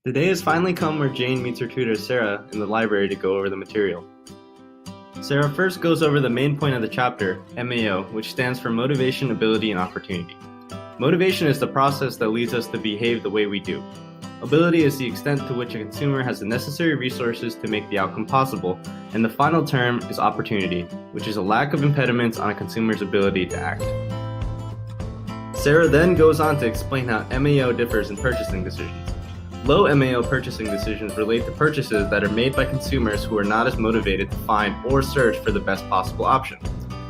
The day has finally come where Jane meets her tutor Sarah in the library to go over the material. Sarah first goes over the main point of the chapter, MAO, which stands for Motivation, Ability, and Opportunity. Motivation is the process that leads us to behave the way we do. Ability is the extent to which a consumer has the necessary resources to make the outcome possible, and the final term is opportunity, which is a lack of impediments on a consumer's ability to act. Sarah then goes on to explain how MAO differs in purchasing decisions. Low MAO purchasing decisions relate to purchases that are made by consumers who are not as motivated to find or search for the best possible option.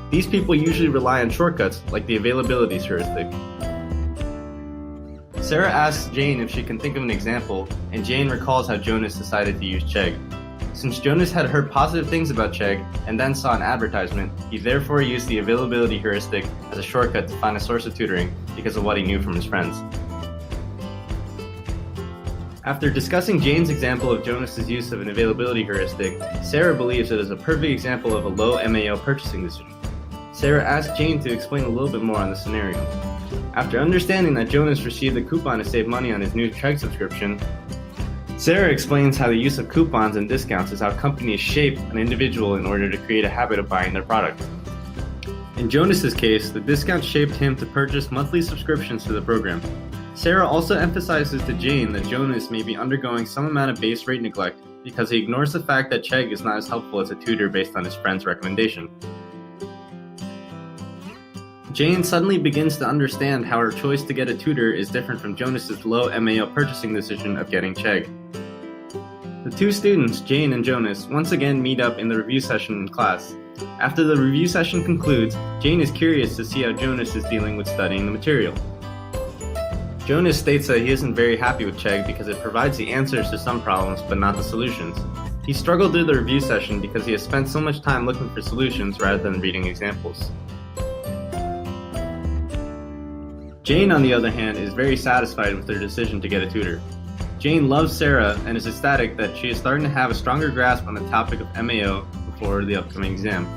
These people usually rely on shortcuts like the availability heuristic. Sarah asks Jane if she can think of an example, and Jane recalls how Jonas decided to use Chegg. Since Jonas had heard positive things about Chegg and then saw an advertisement, he therefore used the availability heuristic as a shortcut to find a source of tutoring because of what he knew from his friends. After discussing Jane's example of Jonas's use of an availability heuristic, Sarah believes it is a perfect example of a low MAO purchasing decision. Sarah asks Jane to explain a little bit more on the scenario. After understanding that Jonas received a coupon to save money on his new Chegg subscription, Sarah explains how the use of coupons and discounts is how companies shape an individual in order to create a habit of buying their product. In Jonas's case, the discount shaped him to purchase monthly subscriptions to the program. Sarah also emphasizes to Jane that Jonas may be undergoing some amount of base rate neglect because he ignores the fact that Chegg is not as helpful as a tutor based on his friend's recommendation. Jane suddenly begins to understand how her choice to get a tutor is different from Jonas's low MAO purchasing decision of getting Chegg. The two students, Jane and Jonas, once again meet up in the review session in class. After the review session concludes, Jane is curious to see how Jonas is dealing with studying the material. Jonas states that he isn't very happy with Chegg because it provides the answers to some problems but not the solutions. He struggled through the review session because he has spent so much time looking for solutions rather than reading examples. Jane, on the other hand, is very satisfied with her decision to get a tutor. Jane loves Sarah and is ecstatic that she is starting to have a stronger grasp on the topic of MAO before the upcoming exam.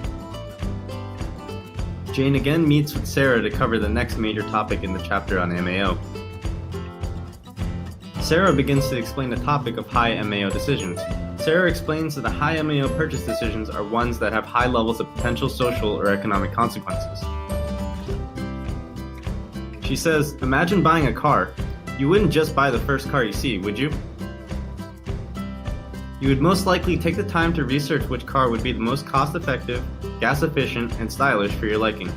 Jane again meets with Sarah to cover the next major topic in the chapter on MAO. Sarah begins to explain the topic of high MAO decisions. Sarah explains that the high MAO purchase decisions are ones that have high levels of potential social or economic consequences. She says, imagine buying a car. You wouldn't just buy the first car you see, would you? You would most likely take the time to research which car would be the most cost-effective, gas-efficient, and stylish for your liking.